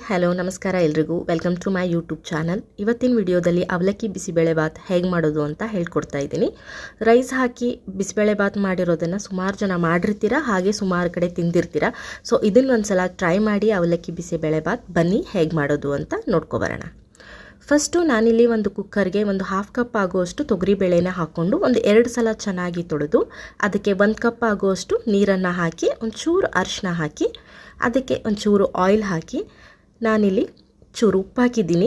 Hello ನಮಸ್ಕಾರ ಎಲ್ರಿಗೂ welcome to my YouTube channel. ಇವತ್ತಿನ ವಿಡಿಯೋದಲ್ಲಿ ಅವಲಕ್ಕಿ ಬಿಸಿಬೇಳೆಬಾತ್ ಹೇಗೆ ಮಾಡೋದು ಅಂತ ಹೇಳ್ಕೊಡ್ತಾ ಇದ್ದೀನಿ. ರೈಸ್ ಹಾಕಿ ಬಿಸಿಬೇಳೆಬಾತ್ ಮಾಡಿರೋದನ್ನು ಸುಮಾರು ಜನ ಮಾಡಿರ್ತೀರಾ, ಹಾಗೆ ಸುಮಾರು ಕಡೆ ತಿಂದಿರ್ತೀರಾ. ಸೊ ಇದನ್ನು ಒಂದ್ಸಲ ಟ್ರೈ ಮಾಡಿ ಅವಲಕ್ಕಿ ಬಿಸಿಬೇಳೆಬಾತ್. ಬನ್ನಿ ಹೇಗೆ ಮಾಡೋದು ಅಂತ ನೋಡ್ಕೊಬರೋಣ. ಫಸ್ಟು ನಾನಿಲ್ಲಿ ಒಂದು ಕುಕ್ಕರ್ಗೆ ಒಂದು ಹಾಫ್ ಕಪ್ ಆಗುವಷ್ಟು ತೊಗರಿಬೇಳೆನ ಹಾಕ್ಕೊಂಡು ಒಂದು 2 ಸಲ ಚೆನ್ನಾಗಿ ತೊಳೆದು ಅದಕ್ಕೆ 1 ಕಪ್ ಆಗುವಷ್ಟು ನೀರನ್ನು ಹಾಕಿ ಒಂಚೂರು ಅರಿಶಿನ ಹಾಕಿ ಅದಕ್ಕೆ ಒಂಚೂರು ಆಯಿಲ್ ಹಾಕಿ ನಾನಿಲ್ಲಿ ಚೂರು ಉಪ್ಪು ಹಾಕಿದ್ದೀನಿ.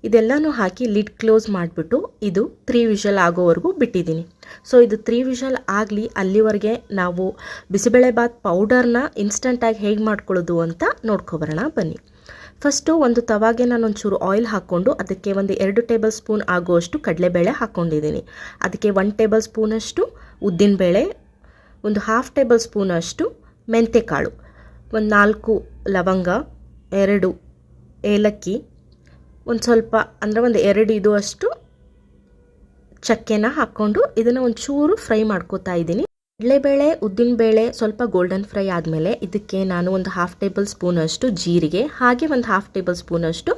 ಇದೆಲ್ಲನೂ ಹಾಕಿ ಲಿಡ್ ಕ್ಲೋಸ್ ಮಾಡಿಬಿಟ್ಟು ಇದು 3 ವಿಷಲ್ ಆಗೋವರೆಗೂ ಬಿಟ್ಟಿದ್ದೀನಿ. ಸೊ ಇದು 3 ವಿಷಲ್ ಆಗಲಿ, ಅಲ್ಲಿವರೆಗೆ ನಾವು ಬಿಸಿಬೇಳೆಬಾತ್ ಪೌಡರ್ನ ಇನ್ಸ್ಟಂಟಾಗಿ ಹೇಗೆ ಮಾಡ್ಕೊಳ್ಳೋದು ಅಂತ ನೋಡ್ಕೊಬರೋಣ ಬನ್ನಿ. ಫಸ್ಟು ಒಂದು ತವಾಗೆ ನಾನು ಒಂಚೂರು ಆಯಿಲ್ ಹಾಕ್ಕೊಂಡು ಅದಕ್ಕೆ ಒಂದು 2 ಟೇಬಲ್ ಸ್ಪೂನ್ ಆಗುವಷ್ಟು ಕಡಲೆಬೇಳೆ ಹಾಕ್ಕೊಂಡಿದ್ದೀನಿ. ಅದಕ್ಕೆ 1 ಟೇಬಲ್ ಸ್ಪೂನಷ್ಟು ಉದ್ದಿನಬೇಳೆ, ಒಂದು ಹಾಫ್ ಟೇಬಲ್ ಸ್ಪೂನಷ್ಟು ಮೆಂತೆಕಾಳು, ಒಂದು 4 ಲವಂಗ, 2 ಏಲಕ್ಕಿ, ಒಂದು ಸ್ವಲ್ಪ ಅಂದರೆ ಒಂದು 2 ಇದು ಅಷ್ಟು ಚಕ್ಕೆನ ಹಾಕ್ಕೊಂಡು ಇದನ್ನು ಒಂಚೂರು ಫ್ರೈ ಮಾಡ್ಕೋತಾ ಇದ್ದೀನಿ. ಕಡಲೆಬೇಳೆ ಉದ್ದಿನಬೇಳೆ ಸ್ವಲ್ಪ ಗೋಲ್ಡನ್ ಫ್ರೈ ಆದಮೇಲೆ ಇದಕ್ಕೆ ನಾನು ಒಂದು ಹಾಫ್ ಟೇಬಲ್ ಸ್ಪೂನಷ್ಟು ಜೀರಿಗೆ, ಹಾಗೆ ಒಂದು ಹಾಫ್ ಟೇಬಲ್ ಸ್ಪೂನಷ್ಟು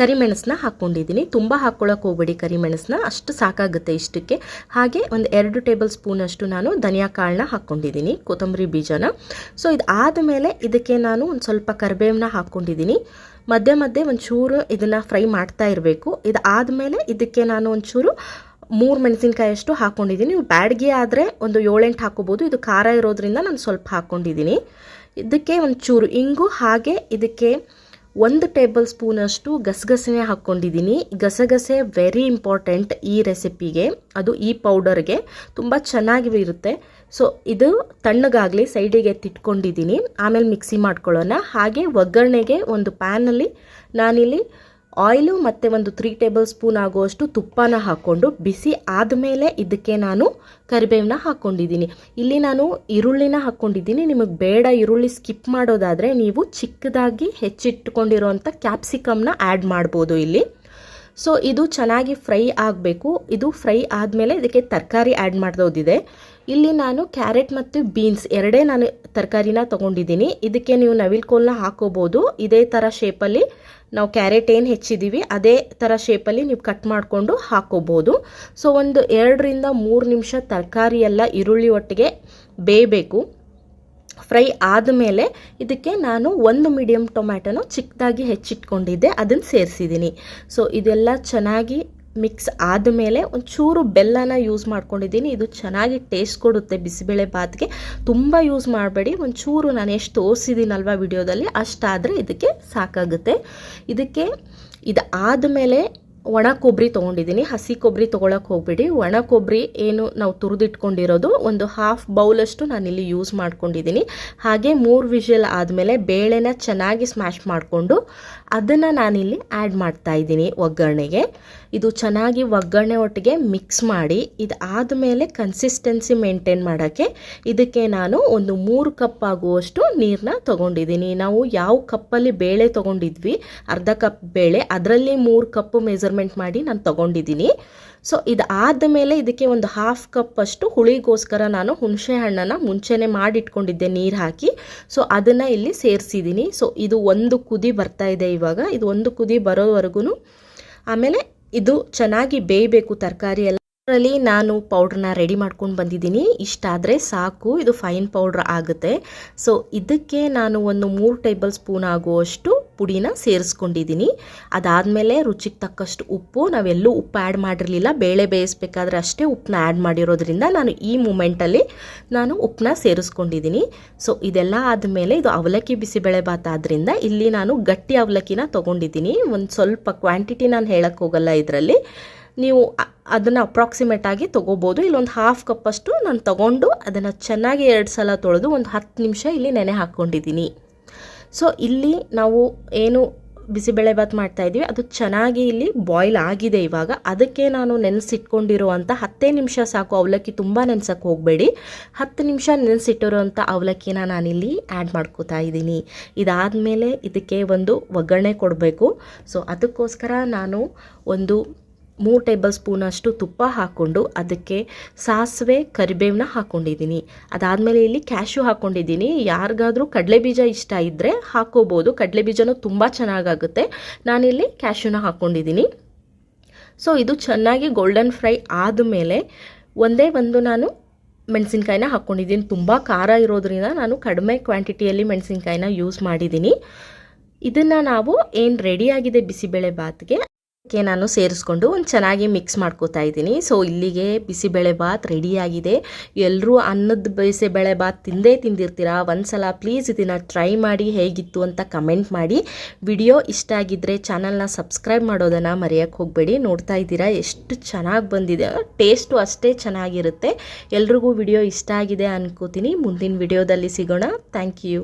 ಕರಿಮೆಣಸನ್ನ ಹಾಕ್ಕೊಂಡಿದ್ದೀನಿ. ತುಂಬ ಹಾಕ್ಕೊಳ್ಳೋಕೆ ಹೋಗ್ಬೇಡಿ, ಕರಿಮೆಣಸನ್ನ ಅಷ್ಟು ಸಾಕಾಗುತ್ತೆ ಇಷ್ಟಕ್ಕೆ. ಹಾಗೆ ಒಂದು 2 ಟೇಬಲ್ ಸ್ಪೂನಷ್ಟು ನಾನು ಧನಿಯಾ ಕಾಳನ್ನ ಹಾಕ್ಕೊಂಡಿದ್ದೀನಿ, ಕೊತ್ತಂಬರಿ ಬೀಜನ. ಸೊ ಇದು ಆದಮೇಲೆ ಇದಕ್ಕೆ ನಾನು ಒಂದು ಸ್ವಲ್ಪ ಕರಿಬೇವನ್ನ ಹಾಕ್ಕೊಂಡಿದ್ದೀನಿ. ಮಧ್ಯೆ ಮಧ್ಯೆ ಒಂಚೂರು ಇದನ್ನು ಫ್ರೈ ಮಾಡ್ತಾ ಇರಬೇಕು. ಇದು ಆದಮೇಲೆ ಇದಕ್ಕೆ ನಾನು ಒಂಚೂರು 3 ಮೆಣಸಿನ್ಕಾಯಿ ಹಾಕ್ಕೊಂಡಿದ್ದೀನಿ. ನೀವು ಬ್ಯಾಡ್ಗೆ ಆದರೆ ಒಂದು 7-8 ಹಾಕೋಬೋದು. ಇದು ಖಾರ ಇರೋದ್ರಿಂದ ನಾನು ಸ್ವಲ್ಪ ಹಾಕ್ಕೊಂಡಿದ್ದೀನಿ. ಇದಕ್ಕೆ ಒಂಚೂರು ಇಂಗು, ಹಾಗೆ ಇದಕ್ಕೆ 1 ಟೇಬಲ್ ಸ್ಪೂನಷ್ಟು ಗಸಗಸೆನೇ ಹಾಕ್ಕೊಂಡಿದ್ದೀನಿ. ಗಸಗಸೆ ವೆರಿ ಇಂಪಾರ್ಟೆಂಟ್ ಈ ರೆಸಿಪಿಗೆ, ಅದು ಈ ಪೌಡರ್ಗೆ ತುಂಬ ಚೆನ್ನಾಗಿ ಇರುತ್ತೆ. ಸೊ ಇದು ತಣ್ಣಗಾಗಲಿ ಸೈಡಿಗೆ ಎತ್ತಿಟ್ಕೊಂಡಿದ್ದೀನಿ, ಆಮೇಲೆ ಮಿಕ್ಸಿ ಮಾಡ್ಕೊಳ್ಳೋಣ. ಹಾಗೆ ಒಗ್ಗರಣೆಗೆ ಒಂದು ಪ್ಯಾನಲ್ಲಿ ನಾನಿಲ್ಲಿ ಆಯಿಲು ಮತ್ತು ಒಂದು 3 ಟೇಬಲ್ ಸ್ಪೂನ್ ಆಗುವಷ್ಟು ತುಪ್ಪನ ಹಾಕ್ಕೊಂಡು ಬಿಸಿ ಆದಮೇಲೆ ಇದಕ್ಕೆ ನಾನು ಕರಿಬೇವನ್ನ ಹಾಕ್ಕೊಂಡಿದ್ದೀನಿ. ಇಲ್ಲಿ ನಾನು ಈರುಳ್ಳಿನ ಹಾಕ್ಕೊಂಡಿದ್ದೀನಿ. ನಿಮಗೆ ಬೇಡ ಈರುಳ್ಳಿ ಸ್ಕಿಪ್ ಮಾಡೋದಾದರೆ ನೀವು ಚಿಕ್ಕದಾಗಿ ಹೆಚ್ಚಿಟ್ಕೊಂಡಿರೋಂಥ ಕ್ಯಾಪ್ಸಿಕಮ್ನ ಆ್ಯಡ್ ಮಾಡ್ಬೋದು ಇಲ್ಲಿ. ಸೊ ಇದು ಚೆನ್ನಾಗಿ ಫ್ರೈ ಆಗಬೇಕು. ಇದು ಫ್ರೈ ಆದಮೇಲೆ ಇದಕ್ಕೆ ತರಕಾರಿ ಆ್ಯಡ್ ಮಾಡೋದಿದೆ. ಇಲ್ಲಿ ನಾನು ಕ್ಯಾರೆಟ್ ಮತ್ತು ಬೀನ್ಸ್ ಎರಡೇ ನಾನು ತರಕಾರಿನ ತೊಗೊಂಡಿದ್ದೀನಿ. ಇದಕ್ಕೆ ನೀವು ನವಿಲ್ಕೋಲನ್ನ ಹಾಕೋಬೋದು. ಇದೇ ಥರ ಶೇಪಲ್ಲಿ ನಾವು ಕ್ಯಾರೆಟ್ ಏನು ಹೆಚ್ಚಿದ್ದೀವಿ ಅದೇ ಥರ ಶೇಪಲ್ಲಿ ನೀವು ಕಟ್ ಮಾಡಿಕೊಂಡು ಹಾಕೋಬೋದು. ಸೊ ಒಂದು 2 ರಿಂದ 3 ನಿಮಿಷ ತರಕಾರಿ ಎಲ್ಲ ಈರುಳ್ಳಿ ಒಟ್ಟಿಗೆ ಬೇಯಬೇಕು. ಫ್ರೈ ಆದಮೇಲೆ ಇದಕ್ಕೆ ನಾನು 1 ಮೀಡಿಯಮ್ ಟೊಮ್ಯಾಟೊನ ಚಿಕ್ಕದಾಗಿ ಹೆಚ್ಚಿಟ್ಕೊಂಡಿದ್ದೆ, ಅದನ್ನು ಸೇರಿಸಿದ್ದೀನಿ. ಸೊ ಇದೆಲ್ಲ ಚೆನ್ನಾಗಿ ಮಿಕ್ಸ್ ಆದಮೇಲೆ ಒಂಚೂರು ಬೆಲ್ಲನ ಯೂಸ್ ಮಾಡ್ಕೊಂಡಿದ್ದೀನಿ. ಇದು ಚೆನ್ನಾಗಿ ಟೇಸ್ಟ್ ಕೊಡುತ್ತೆ ಬಿಸಿಬೇಳೆಬಾತ್ಗೆ. ತುಂಬ ಯೂಸ್ ಮಾಡಬೇಡಿ, ಒಂಚೂರು ನಾನು ಎಷ್ಟು ತೋರಿಸಿದ್ದೀನಲ್ವ ವಿಡಿಯೋದಲ್ಲಿ ಅಷ್ಟಾದರೆ ಇದಕ್ಕೆ ಸಾಕಾಗುತ್ತೆ. ಇದಕ್ಕೆ ಇದು ಆದಮೇಲೆ ಒಣ ಕೊಬ್ಬರಿ ತೊಗೊಂಡಿದ್ದೀನಿ. ಹಸಿ ಕೊಬ್ಬರಿ ತೊಗೊಳಕ್ಕೆ ಹೋಗ್ಬೇಡಿ. ಒಣ ಕೊಬ್ಬರಿ ಏನು ನಾವು ತುರಿದಿಟ್ಕೊಂಡಿರೋದು ಒಂದು ಹಾಫ್ ಬೌಲಷ್ಟು ನಾನಿಲ್ಲಿ ಯೂಸ್ ಮಾಡ್ಕೊಂಡಿದ್ದೀನಿ. ಹಾಗೆ 3 ವಿಷಲ್ ಆದಮೇಲೆ ಬೇಳೆನ ಚೆನ್ನಾಗಿ ಸ್ಮ್ಯಾಶ್ ಮಾಡಿಕೊಂಡು ಅದನ್ನು ನಾನಿಲ್ಲಿ ಆ್ಯಡ್ ಮಾಡ್ತಾ ಇದ್ದೀನಿ ಒಗ್ಗರಣೆಗೆ. ಇದು ಚೆನ್ನಾಗಿ ಒಗ್ಗರಣೆ ಒಟ್ಟಿಗೆ ಮಿಕ್ಸ್ ಮಾಡಿ ಇದಾದಮೇಲೆ ಕನ್ಸಿಸ್ಟೆನ್ಸಿ ಮೇಂಟೈನ್ ಮಾಡೋಕ್ಕೆ ಇದಕ್ಕೆ ನಾನು ಒಂದು 3 ಕಪ್ ಆಗುವಷ್ಟು ನೀರನ್ನ ತೊಗೊಂಡಿದ್ದೀನಿ. ನಾವು ಯಾವ ಕಪ್ಪಲ್ಲಿ ಬೇಳೆ ತೊಗೊಂಡಿದ್ವಿ, ಅರ್ಧ ಕಪ್ ಬೇಳೆ, ಅದರಲ್ಲಿ 3 ಕಪ್ ಮೆಜರ್ಮೆಂಟ್ ಮಾಡಿ ನಾನು ತೊಗೊಂಡಿದ್ದೀನಿ. ಸೊ ಇದಾದ ಮೇಲೆ ಇದಕ್ಕೆ ಒಂದು ಹಾಫ್ ಕಪ್ ಅಷ್ಟು ಹುಳಿಗೋಸ್ಕರ ನಾನು ಹುಣಸೆ ಹಣ್ಣನ್ನು ಮುಂಚೆನೇ ಮಾಡಿಟ್ಕೊಂಡಿದ್ದೆ ನೀರು ಹಾಕಿ. ಸೊ ಅದನ್ನು ಇಲ್ಲಿ ಸೇರಿಸಿದ್ದೀನಿ. ಸೊ ಇದು ಒಂದು ಕುದಿ ಬರ್ತಾ ಇದೆ ಇವಾಗ. ಇದು ಒಂದು ಕುದಿ ಬರೋವರೆಗೂ ಆಮೇಲೆ ಇದು ಚೆನ್ನಾಗಿ ಬೇಯಬೇಕು ತರಕಾರಿ ಎಲ್ಲ. ಅದರಲ್ಲಿ ನಾನು ಪೌಡ್ರನ್ನ ರೆಡಿ ಮಾಡ್ಕೊಂಡು ಬಂದಿದ್ದೀನಿ. ಇಷ್ಟಾದರೆ ಸಾಕು, ಇದು ಫೈನ್ ಪೌಡ್ರ್ ಆಗುತ್ತೆ. ಸೊ ಇದಕ್ಕೆ ನಾನು ಒಂದು 3 ಟೇಬಲ್ ಸ್ಪೂನ್ ಆಗುವಷ್ಟು ಪುಡಿನ ಸೇರಿಸ್ಕೊಂಡಿದ್ದೀನಿ. ಅದಾದಮೇಲೆ ರುಚಿಗೆ ತಕ್ಕಷ್ಟು ಉಪ್ಪು, ನಾವೆಲ್ಲೂ ಉಪ್ಪು ಆ್ಯಡ್ ಮಾಡಿರಲಿಲ್ಲ, ಬೇಳೆ ಬೇಯಿಸ್ಬೇಕಾದ್ರೆ ಅಷ್ಟೇ ಉಪ್ಪನ್ನ ಆ್ಯಡ್ ಮಾಡಿರೋದ್ರಿಂದ ನಾನು ಈ ಮೂಮೆಂಟಲ್ಲಿ ನಾನು ಉಪ್ಪನ್ನ ಸೇರಿಸ್ಕೊಂಡಿದ್ದೀನಿ. ಸೊ ಇದೆಲ್ಲ ಆದಮೇಲೆ ಇದು ಅವಲಕ್ಕಿ ಬಿಸಿಬೇಳೆಬಾತ್ ಆದ್ದರಿಂದ ಇಲ್ಲಿ ನಾನು ಗಟ್ಟಿ ಅವಲಕ್ಕಿನ ತೊಗೊಂಡಿದ್ದೀನಿ. ಒಂದು ಸ್ವಲ್ಪ ಕ್ವಾಂಟಿಟಿ ನಾನು ಹೇಳಕ್ಕೆ ಹೋಗಲ್ಲ, ಇದರಲ್ಲಿ ನೀವು ಅದನ್ನು ಅಪ್ರಾಕ್ಸಿಮೇಟಾಗಿ ತೊಗೋಬೋದು. ಇಲ್ಲೊಂದು ಹಾಫ್ ಕಪ್ಪಷ್ಟು ನಾನು ತೊಗೊಂಡು ಅದನ್ನು ಚೆನ್ನಾಗಿ 2 ಸಲ ತೊಳೆದು ಒಂದು 10 ನಿಮಿಷ ಇಲ್ಲಿ ನೆನೆ ಹಾಕ್ಕೊಂಡಿದ್ದೀನಿ. ಸೊ ಇಲ್ಲಿ ನಾವು ಏನು ಬಿಸಿಬೇಳೆಬಾತ್ ಮಾಡ್ತಾಯಿದ್ದೀವಿ ಅದು ಚೆನ್ನಾಗಿ ಇಲ್ಲಿ ಬಾಯ್ಲ್ ಆಗಿದೆ ಇವಾಗ. ಅದಕ್ಕೆ ನಾನು ನೆನೆಸಿಟ್ಕೊಂಡಿರುವಂಥ 10 ನಿಮಿಷ ಸಾಕು, ಅವಲಕ್ಕಿ ತುಂಬ ನೆನೆಸೋಕ್ಕೆ ಹೋಗಬೇಡಿ. 10 ನಿಮಿಷ ನೆನೆಸಿಟ್ಟಿರುವಂಥ ಅವಲಕ್ಕಿನ ನಾನಿಲ್ಲಿ ಆ್ಯಡ್ ಮಾಡ್ಕೋತಾ ಇದ್ದೀನಿ. ಇದಾದಮೇಲೆ ಇದಕ್ಕೆ ಒಂದು ಒಗ್ಗರಣೆ ಕೊಡಬೇಕು. ಸೊ ಅದಕ್ಕೋಸ್ಕರ ನಾನು ಒಂದು 3 ಟೇಬಲ್ ಸ್ಪೂನಷ್ಟು ತುಪ್ಪ ಹಾಕ್ಕೊಂಡು ಅದಕ್ಕೆ ಸಾಸಿವೆ ಕರಿಬೇವನ್ನ ಹಾಕ್ಕೊಂಡಿದ್ದೀನಿ. ಅದಾದಮೇಲೆ ಇಲ್ಲಿ ಕ್ಯಾಶ್ಯೂ ಹಾಕ್ಕೊಂಡಿದ್ದೀನಿ. ಯಾರಿಗಾದರೂ ಕಡಲೆಬೀಜ ಇಷ್ಟ ಇದ್ದರೆ ಹಾಕ್ಕೋಬೋದು, ಕಡಲೆಬೀಜನೂ ತುಂಬ ಚೆನ್ನಾಗಾಗುತ್ತೆ. ನಾನಿಲ್ಲಿ ಕ್ಯಾಶ್ಯೂನ ಹಾಕ್ಕೊಂಡಿದ್ದೀನಿ. ಸೊ ಇದು ಚೆನ್ನಾಗಿ ಗೋಲ್ಡನ್ ಫ್ರೈ ಆದಮೇಲೆ ಒಂದೇ ಒಂದು ನಾನು ಮೆಣಸಿನ್ಕಾಯಿನ ಹಾಕ್ಕೊಂಡಿದ್ದೀನಿ. ತುಂಬ ಖಾರ ಇರೋದ್ರಿಂದ ನಾನು ಕಡಿಮೆ ಕ್ವಾಂಟಿಟಿಯಲ್ಲಿ ಮೆಣಸಿನ್ಕಾಯಿನ ಯೂಸ್ ಮಾಡಿದ್ದೀನಿ. ಇದನ್ನು ನಾವು ಏನು ರೆಡಿಯಾಗಿದೆ ಬಿಸಿಬೇಳೆ ಬಾತ್ಗೆ ನಾನು ಸೇರಿಸ್ಕೊಂಡು ಒಂದು ಚೆನ್ನಾಗಿ ಮಿಕ್ಸ್ ಮಾಡ್ಕೋತಾ ಇದ್ದೀನಿ. ಸೊ ಇಲ್ಲಿಗೆ ಬಿಸಿಬೇಳೆ ಬಾತ್ ರೆಡಿಯಾಗಿದೆ. ಎಲ್ಲರೂ ಅನ್ನದ ಬಿಸಿಬೇಳೆ ಬಾತ್ ತಿಂದಿರ್ತೀರಾ. ಒಂದ್ಸಲ ಪ್ಲೀಸ್ ಇದನ್ನು ಟ್ರೈ ಮಾಡಿ ಹೇಗಿತ್ತು ಅಂತ ಕಮೆಂಟ್ ಮಾಡಿ. ವಿಡಿಯೋ ಇಷ್ಟ ಆಗಿದ್ದರೆ ಚಾನಲ್ನ ಸಬ್ಸ್ಕ್ರೈಬ್ ಮಾಡೋದನ್ನು ಮರೆಯೋಕ್ಕೆ ಹೋಗಬೇಡಿ. ನೋಡ್ತಾ ಇದ್ದೀರಾ ಎಷ್ಟು ಚೆನ್ನಾಗಿ ಬಂದಿದೆ, ಟೇಸ್ಟು ಅಷ್ಟೇ ಚೆನ್ನಾಗಿರುತ್ತೆ. ಎಲ್ರಿಗೂ ವಿಡಿಯೋ ಇಷ್ಟ ಆಗಿದೆ ಅನ್ಕೋತೀನಿ. ಮುಂದಿನ ವಿಡಿಯೋದಲ್ಲಿ ಸಿಗೋಣ. Thank you.